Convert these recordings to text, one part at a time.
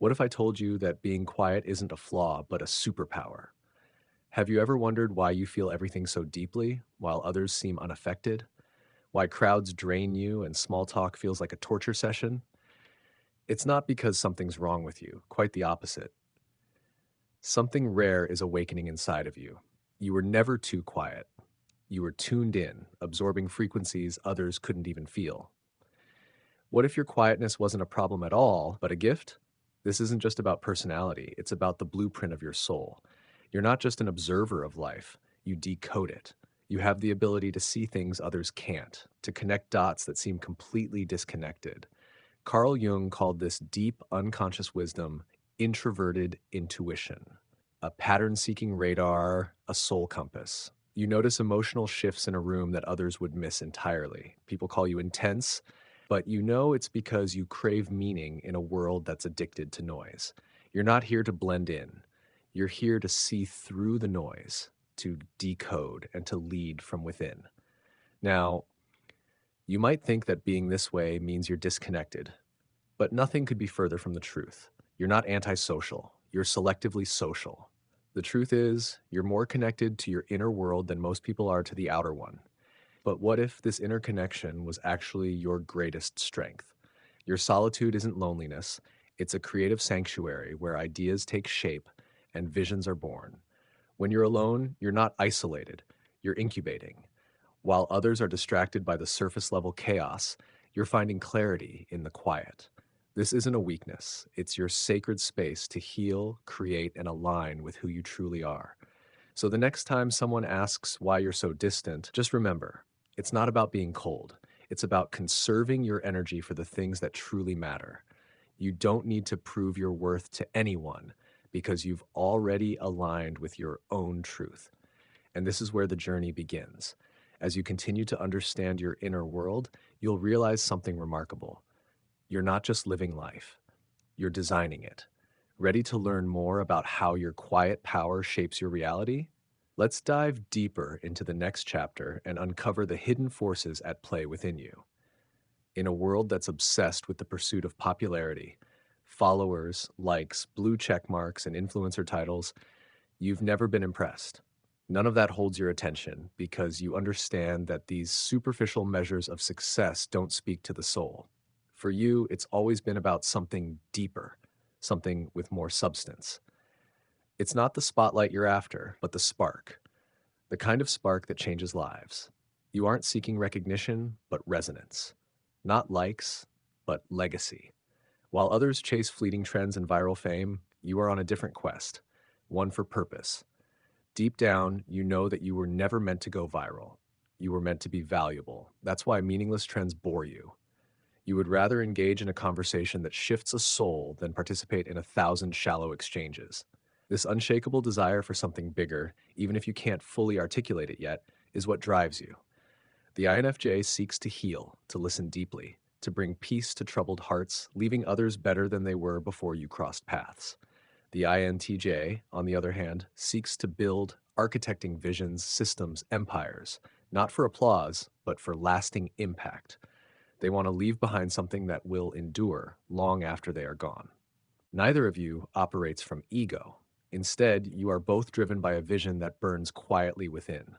What if I told you that being quiet isn't a flaw, but a superpower? Have you ever wondered why you feel everything so deeply, while others seem unaffected? Why crowds drain you and small talk feels like a torture session? It's not because something's wrong with you, quite the opposite. Something rare is awakening inside of you. You were never too quiet. You were tuned in, absorbing frequencies others couldn't even feel. What if your quietness wasn't a problem at all, but a gift? This isn't just about personality, it's about the blueprint of your soul. You're not just an observer of life, you decode it. You have the ability to see things others can't, to connect dots that seem completely disconnected. Carl Jung called this deep, unconscious wisdom introverted intuition, a pattern seeking radar, a soul compass. You notice emotional shifts in a room that others would miss entirely. People call you intense, but you know it's because you crave meaning in a world that's addicted to noise. You're not here to blend in. You're here to see through the noise, to decode, and to lead from within. Now, you might think that being this way means you're disconnected, but nothing could be further from the truth. You're not antisocial, you're selectively social. The truth is, you're more connected to your inner world than most people are to the outer one. But what if this inner connection was actually your greatest strength? Your solitude isn't loneliness, it's a creative sanctuary where ideas take shape and visions are born. When you're alone, you're not isolated, you're incubating. While others are distracted by the surface level chaos, you're finding clarity in the quiet. This isn't a weakness, it's your sacred space to heal, create, and align with who you truly are. So the next time someone asks why you're so distant, just remember, it's not about being cold. It's about conserving your energy for the things that truly matter. You don't need to prove your worth to anyone because you've already aligned with your own truth. And this is where the journey begins. As you continue to understand your inner world, you'll realize something remarkable. You're not just living life, you're designing it. Ready to learn more about how your quiet power shapes your reality? Let's dive deeper into the next chapter and uncover the hidden forces at play within you. In a world that's obsessed with the pursuit of popularity, followers, likes, blue check marks, and influencer titles, you've never been impressed. None of that holds your attention because you understand that these superficial measures of success don't speak to the soul. For you, it's always been about something deeper, something with more substance. It's not the spotlight you're after, but the spark, the kind of spark that changes lives. You aren't seeking recognition, but resonance. Not likes, but legacy. While others chase fleeting trends and viral fame, you are on a different quest, one for purpose. Deep down, you know that you were never meant to go viral. You were meant to be valuable. That's why meaningless trends bore you. You would rather engage in a conversation that shifts a soul than participate in 1,000 shallow exchanges. This unshakable desire for something bigger, even if you can't fully articulate it yet, is what drives you. The INFJ seeks to heal, to listen deeply, to bring peace to troubled hearts, leaving others better than they were before you crossed paths. The INTJ, on the other hand, seeks to build, architecting visions, systems, empires, not for applause, but for lasting impact. They want to leave behind something that will endure long after they are gone. Neither of you operates from ego. Instead, you are both driven by a vision that burns quietly within.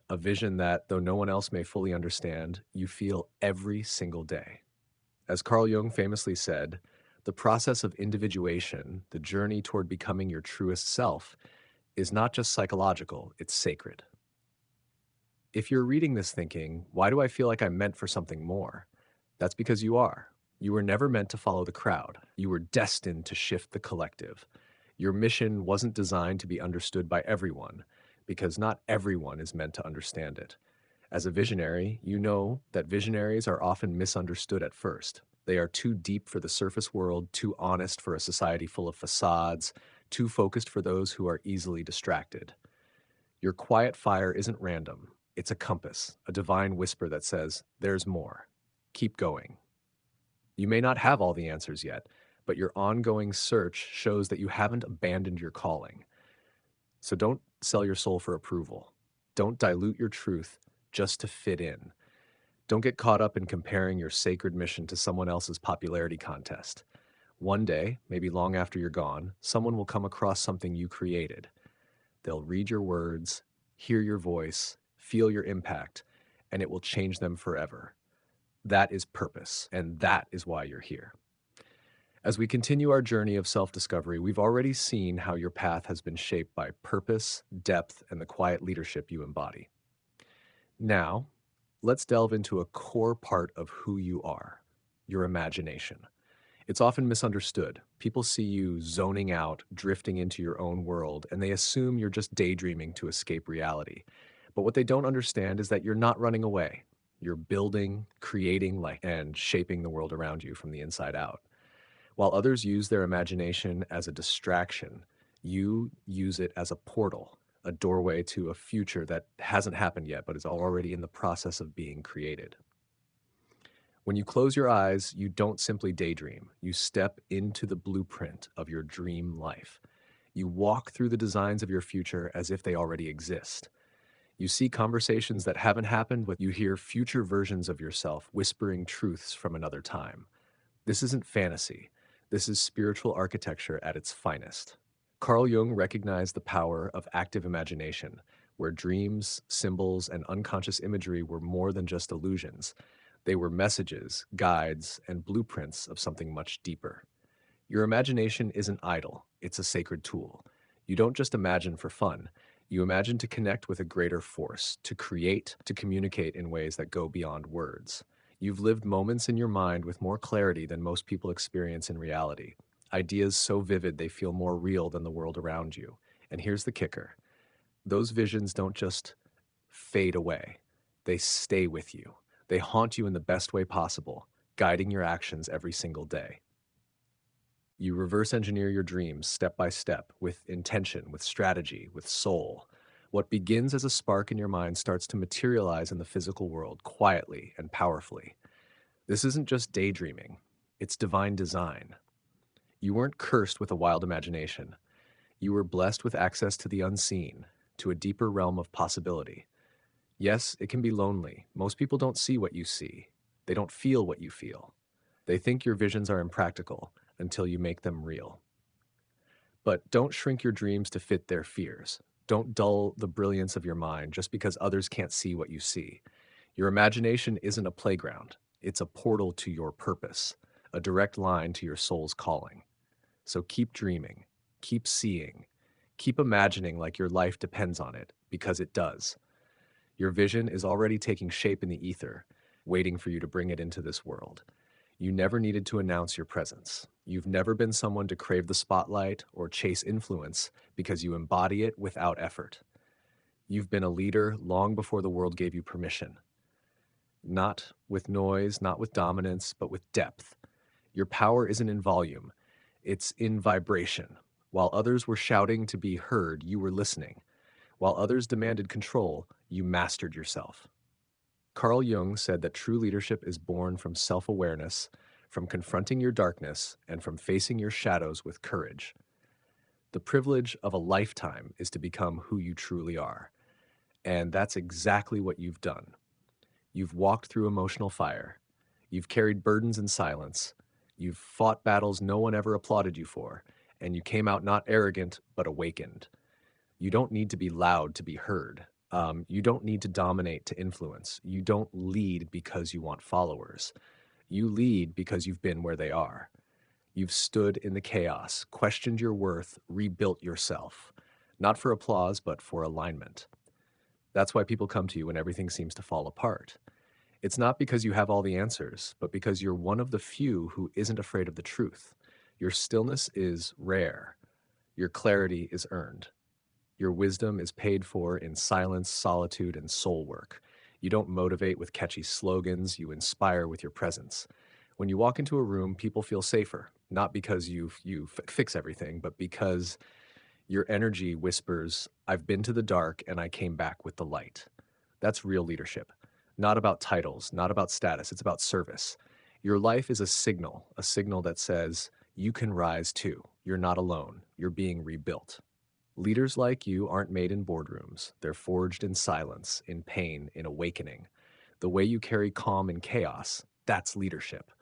A vision that, though no one else may fully understand, you feel every single day. As Carl Jung famously said, the process of individuation, the journey toward becoming your truest self, is not just psychological, it's sacred. If you're reading this thinking, why do I feel like I'm meant for something more? That's because you are. You were never meant to follow the crowd. You were destined to shift the collective. Your mission wasn't designed to be understood by everyone, because not everyone is meant to understand it. As a visionary, you know that visionaries are often misunderstood at first. They are too deep for the surface world, too honest for a society full of facades, too focused for those who are easily distracted. Your quiet fire isn't random. It's a compass, a divine whisper that says, there's more. Keep going. You may not have all the answers yet, but your ongoing search shows that you haven't abandoned your calling. So don't sell your soul for approval. Don't dilute your truth just to fit in. Don't get caught up in comparing your sacred mission to someone else's popularity contest. One day, maybe long after you're gone, someone will come across something you created. They'll read your words, hear your voice, feel your impact, and it will change them forever. That is purpose, and that is why you're here. As we continue our journey of self discovery, we've already seen how your path has been shaped by purpose, depth, and the quiet leadership you embody. Now, let's delve into a core part of who you are: your imagination. It's often misunderstood. People see you zoning out, drifting into your own world, and they assume you're just daydreaming to escape reality. But what they don't understand is that you're not running away. You're building, creating, and shaping the world around you from the inside out. While others use their imagination as a distraction, you use it as a portal, a doorway to a future that hasn't happened yet, but is already in the process of being created. When you close your eyes, you don't simply daydream. You step into the blueprint of your dream life. You walk through the designs of your future as if they already exist. You see conversations that haven't happened, but you hear future versions of yourself whispering truths from another time. This isn't fantasy. This is spiritual architecture at its finest. Carl Jung recognized the power of active imagination, where dreams, symbols, and unconscious imagery were more than just illusions. They were messages, guides, and blueprints of something much deeper. Your imagination isn't idle, it's a sacred tool. You don't just imagine for fun. You imagine to connect with a greater force, to create, to communicate in ways that go beyond words. You've lived moments in your mind with more clarity than most people experience in reality. Ideas so vivid they feel more real than the world around you. And here's the kicker: those visions don't just fade away, they stay with you. They haunt you in the best way possible, guiding your actions every single day. You reverse engineer your dreams step by step, with intention, with strategy, with soul. What begins as a spark in your mind starts to materialize in the physical world quietly and powerfully. This isn't just daydreaming, it's divine design. You weren't cursed with a wild imagination. You were blessed with access to the unseen, to a deeper realm of possibility. Yes, it can be lonely. Most people don't see what you see. They don't feel what you feel. They think your visions are impractical until you make them real. But don't shrink your dreams to fit their fears. Don't dull the brilliance of your mind just because others can't see what you see. Your imagination isn't a playground. It's a portal to your purpose, a direct line to your soul's calling. So keep dreaming, keep seeing, keep imagining like your life depends on it, because it does. Your vision is already taking shape in the ether, waiting for you to bring it into this world. You never needed to announce your presence. You've never been someone to crave the spotlight or chase influence, because you embody it without effort. You've been a leader long before the world gave you permission. Not with noise, not with dominance, but with depth. Your power isn't in volume, it's in vibration. While others were shouting to be heard, you were listening. While others demanded control, you mastered yourself. Carl Jung said that true leadership is born from self-awareness, from confronting your darkness, and from facing your shadows with courage. The privilege of a lifetime is to become who you truly are. And that's exactly what you've done. You've walked through emotional fire. You've carried burdens in silence. You've fought battles no one ever applauded you for. And you came out not arrogant, but awakened. You don't need to be loud to be heard. You don't need to dominate to influence. You don't lead because you want followers. You lead because you've been where they are. You've stood in the chaos, questioned your worth, rebuilt yourself. Not for applause, but for alignment. That's why people come to you when everything seems to fall apart. It's not because you have all the answers, but because you're one of the few who isn't afraid of the truth. Your stillness is rare. Your clarity is earned. Your wisdom is paid for in silence, solitude, and soul work. You don't motivate with catchy slogans, you inspire with your presence. When you walk into a room, people feel safer, not because you fix everything, but because your energy whispers, "I've been to the dark and I came back with the light." That's real leadership. Not about titles, not about status, it's about service. Your life is a signal that says, you can rise too. You're not alone. You're being rebuilt. Leaders like you aren't made in boardrooms. They're forged in silence, in pain, in awakening. The way you carry calm in chaos, that's leadership.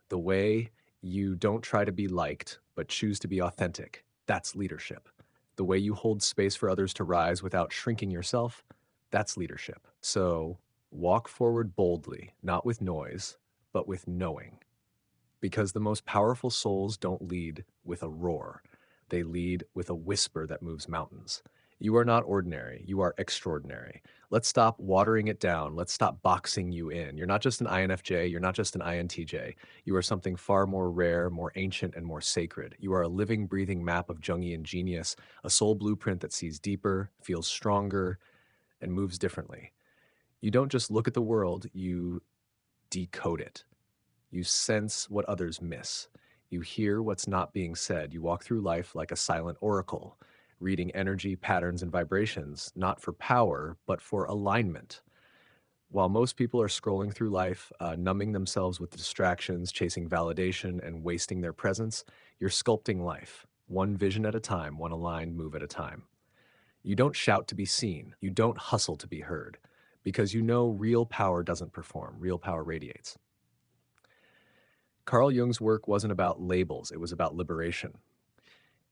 The way You don't try to be liked, but choose to be authentic. That's leadership. The way you hold space for others to rise without shrinking yourself, that's leadership. So walk forward boldly, not with noise, but with knowing. Because the most powerful souls don't lead with a roar, they lead with a whisper that moves mountains. You are not ordinary, you are extraordinary. Let's stop watering it down. Let's stop boxing you in. You're not just an INFJ, you're not just an INTJ. You are something far more rare, more ancient, and more sacred. You are a living, breathing map of Jungian genius, a soul blueprint that sees deeper, feels stronger, and moves differently. You don't just look at the world, you decode it. You sense what others miss. You hear what's not being said. You walk through life like a silent oracle, reading energy, patterns, and vibrations, not for power, but for alignment. While most people are scrolling through life, numbing themselves with distractions, chasing validation, and wasting their presence, you're sculpting life, one vision at a time, one aligned move at a time. You don't shout to be seen. You don't hustle to be heard, because you know real power doesn't perform, real power radiates. Carl Jung's work wasn't about labels, it was about liberation.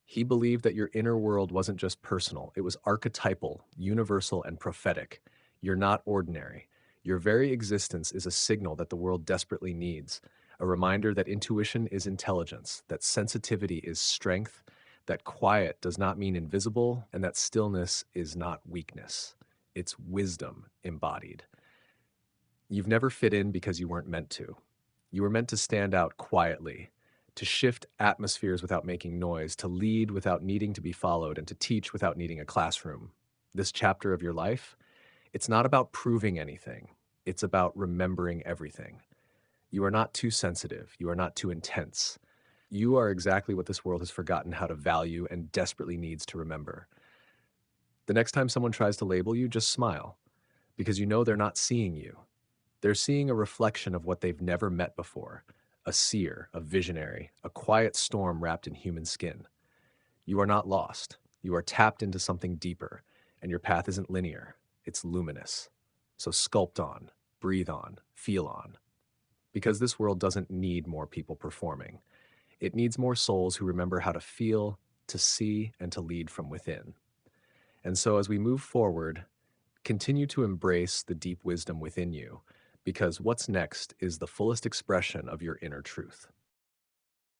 He believed that your inner world wasn't just personal, it was archetypal, universal, and prophetic. You're not ordinary. Your very existence is a signal that the world desperately needs, a reminder that intuition is intelligence, that sensitivity is strength, that quiet does not mean invisible, and that stillness is not weakness. It's wisdom embodied. You've never fit in because you weren't meant to. You were meant to stand out quietly, to shift atmospheres without making noise, to lead without needing to be followed, and to teach without needing a classroom. This chapter of your life, it's not about proving anything. It's about remembering everything. You are not too sensitive. You are not too intense. You are exactly what this world has forgotten how to value and desperately needs to remember. The next time someone tries to label you, just smile, because you know they're not seeing you. They're seeing a reflection of what they've never met before, a seer, a visionary, a quiet storm wrapped in human skin. You are not lost. You are tapped into something deeper, and your path isn't linear. It's luminous. So sculpt on, breathe on, feel on. Because this world doesn't need more people performing. It needs more souls who remember how to feel, to see, and to lead from within. And so as we move forward, continue to embrace the deep wisdom within you, because what's next is the fullest expression of your inner truth.